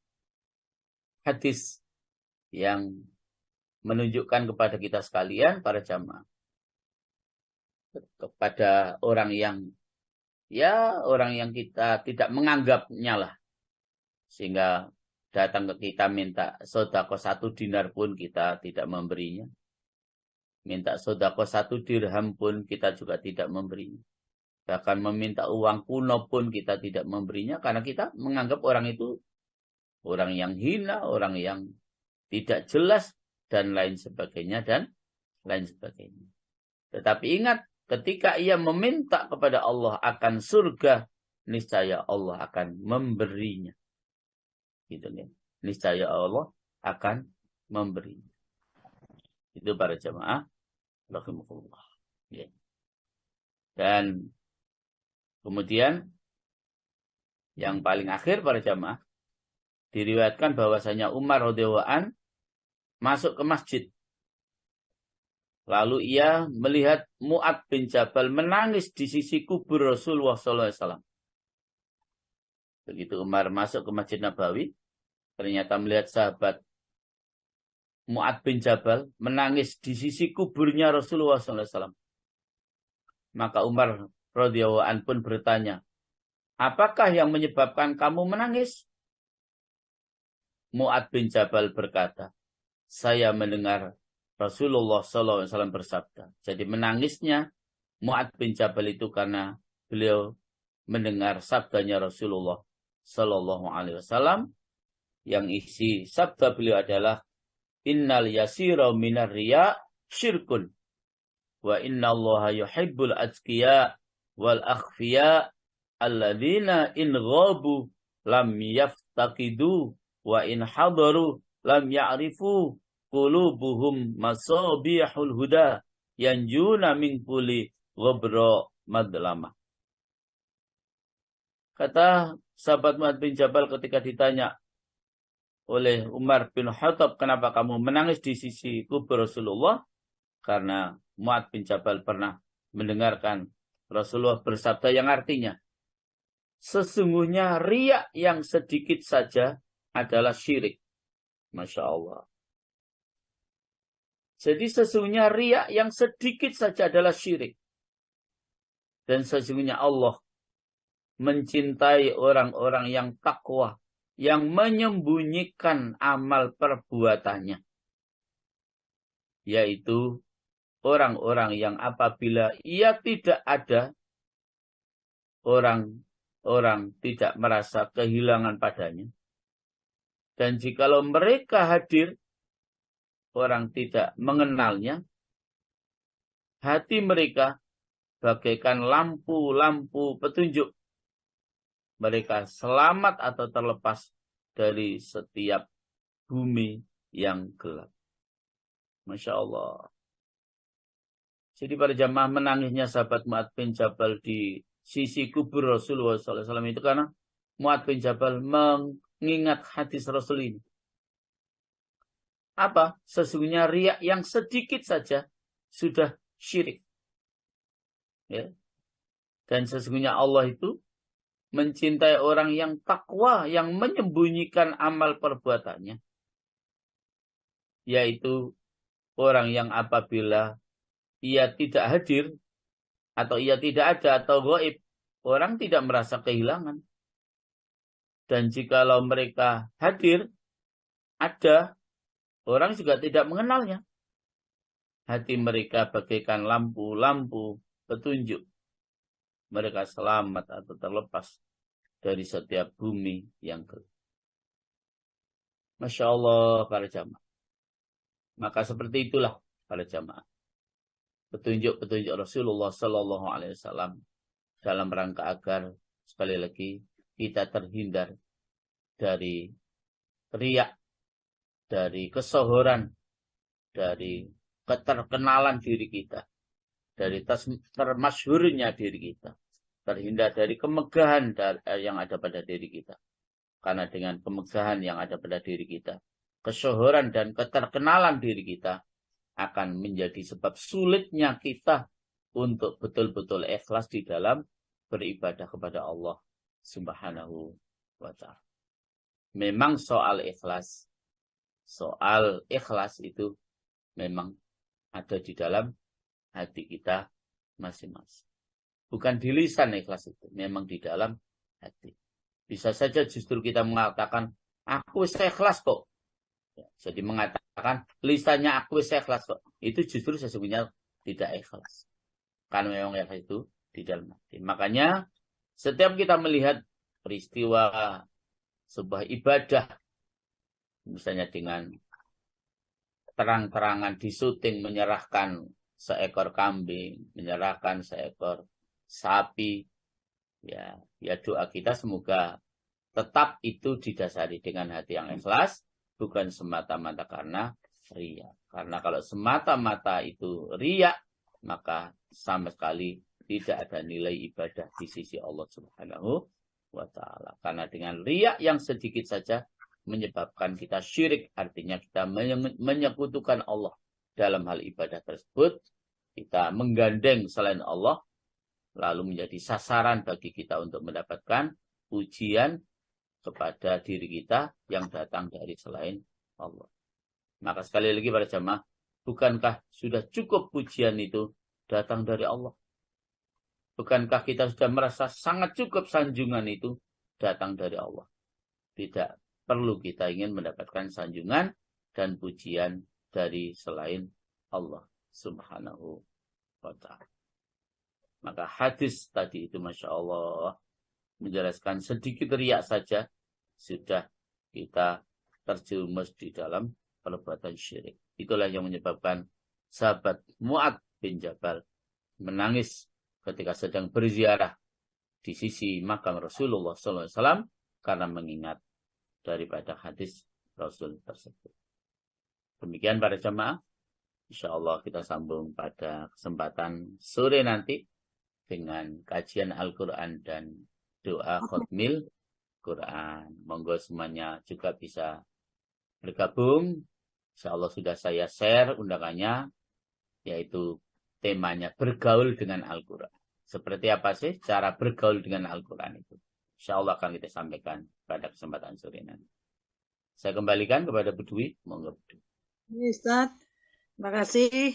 hadis yang menunjukkan kepada kita sekalian, para jamaah, kepada orang yang kita tidak menganggapnya lah, sehingga datang ke kita minta sedekah 1 dinar pun kita tidak memberinya. Minta sedekah 1 dirham pun kita juga tidak memberinya. Bahkan meminta uang kuno pun kita tidak memberinya, karena kita menganggap orang itu orang yang hina, orang yang tidak jelas, dan lain sebagainya, Tetapi ingat, ketika ia meminta kepada Allah akan surga, niscaya Allah akan memberinya. Gitu ya. Niscaya Allah akan memberinya. Itu para jamaah rahimakumullah. Ya. Dan kemudian yang paling akhir para jamaah, diriwayatkan bahwasanya Umar radhiyallahu an masuk ke masjid. Lalu ia melihat Mu'ad bin Jabal menangis di sisi kubur Rasulullah SAW. Begitu Umar masuk ke Masjid Nabawi, ternyata melihat sahabat Mu'ad bin Jabal menangis di sisi kuburnya Rasulullah SAW. Maka Umar radhiyallahu an pun bertanya, "Apakah yang menyebabkan kamu menangis?" Mu'ad bin Jabal berkata, "Saya mendengar Rasulullah SAW bersabda." Jadi menangisnya Mu'ad bin Jabal itu karena beliau mendengar sabdanya Rasulullah SAW, yang isi sabda beliau adalah, "Innal yasira minar riya syirkun, wa innallaha yuhibbul atqiya wal akhfiya alladzina in ghabu lam yaftaqidu wa in hadaru lam ya'rifu qulubuhum masabihul huda yanjuna min kulli ghabra madlama." Kata sahabat Mu'ad bin Jabal ketika ditanya oleh Umar bin Khattab, "Kenapa kamu menangis di sisi kubur Rasulullah?" Karena Mu'ad bin Jabal pernah mendengarkan Rasulullah bersabda yang artinya, sesungguhnya riya yang sedikit saja adalah syirik. Masya Allah. Jadi sesungguhnya riya yang sedikit saja adalah syirik. Dan sesungguhnya Allah mencintai orang-orang yang takwa, yang menyembunyikan amal perbuatannya. Yaitu orang-orang yang apabila ia tidak ada, orang orang tidak merasa kehilangan padanya. Dan jikalau mereka hadir, orang tidak mengenalnya, hati mereka bagaikan lampu-lampu petunjuk. Mereka selamat atau terlepas dari setiap bumi yang gelap. Masya Allah. Jadi para jamaah, menangisnya sahabat Mu'adz bin Jabal di sisi kubur Rasulullah SAW itu karena Mu'adz bin Jabal mengingat hadis Rasul ini. Apa? Sesungguhnya riya yang sedikit saja sudah syirik. Ya. Dan sesungguhnya Allah itu mencintai orang yang takwa, yang menyembunyikan amal perbuatannya. Yaitu orang yang apabila ia tidak hadir, atau ia tidak ada, atau gaib, orang tidak merasa kehilangan. Dan jikalau mereka hadir, ada, orang juga tidak mengenalnya. Hati mereka bagaikan lampu-lampu petunjuk. Mereka selamat atau terlepas dari setiap bumi yang gelap. Masya Allah para jamaah. Maka seperti itulah para jamaah. Petunjuk-petunjuk Rasulullah Sallallahu Alaihi Wasallam dalam rangka agar sekali lagi kita terhindar dari riya, dari kesohoran, dari keterkenalan diri kita, dari termasyhurnya diri kita, terhindar dari kemegahan yang ada pada diri kita. Karena dengan kemegahan yang ada pada diri kita, kesohoran dan keterkenalan diri kita akan menjadi sebab sulitnya kita untuk betul-betul ikhlas di dalam beribadah kepada Allah Subhanahu wa ta'ala. Memang soal ikhlas itu memang ada di dalam hati kita masing-masing. Bukan di lisan ikhlas itu, memang di dalam hati. Bisa saja justru kita mengatakan, aku ikhlas kok. Ya, jadi mengatakan, lisannya aku ikhlas kok. Itu justru sesungguhnya tidak ikhlas. Karena memang ikhlas itu di dalam hati. Makanya, setiap kita melihat peristiwa sebuah ibadah, misalnya dengan terang-terangan di syuting menyerahkan seekor kambing, menyerahkan seekor sapi, ya doa kita semoga tetap itu didasari dengan hati yang ikhlas, bukan semata-mata karena riya. Karena kalau semata-mata itu riya, maka sama sekali tidak ada nilai ibadah di sisi Allah Subhanahu wa ta'ala. Karena dengan riya yang sedikit saja menyebabkan kita syirik, artinya kita menyekutukan Allah dalam hal ibadah tersebut, kita menggandeng selain Allah, lalu menjadi sasaran bagi kita untuk mendapatkan pujian kepada diri kita yang datang dari selain Allah. Maka sekali lagi para jamaah, bukankah sudah cukup pujian itu datang dari Allah? Bukankah kita sudah merasa sangat cukup sanjungan itu datang dari Allah? Tidak perlu kita ingin mendapatkan sanjungan dan pujian dari selain Allah Subhanahu wa ta'ala. Maka hadis tadi itu Masya Allah menjelaskan sedikit riak saja sudah kita terjerumus di dalam perbuatan syirik. Itulah yang menyebabkan sahabat Mu'adz bin Jabal menangis ketika sedang berziarah di sisi makam Rasulullah SAW karena mengingat daripada hadis Rasul tersebut. Demikian para jamaah. InsyaAllah kita sambung pada kesempatan sore nanti dengan kajian Al-Quran dan doa khutmil Quran. Monggo semuanya juga bisa bergabung. InsyaAllah sudah saya share undangannya, yaitu temanya bergaul dengan Al-Quran. Seperti apa sih cara bergaul dengan Al-Quran itu? InsyaAllah akan kita sampaikan pada kesempatan sore nanti. Saya kembalikan kepada Bu Dwi. Monggo Bu Dwi. Ustaz, terima kasih.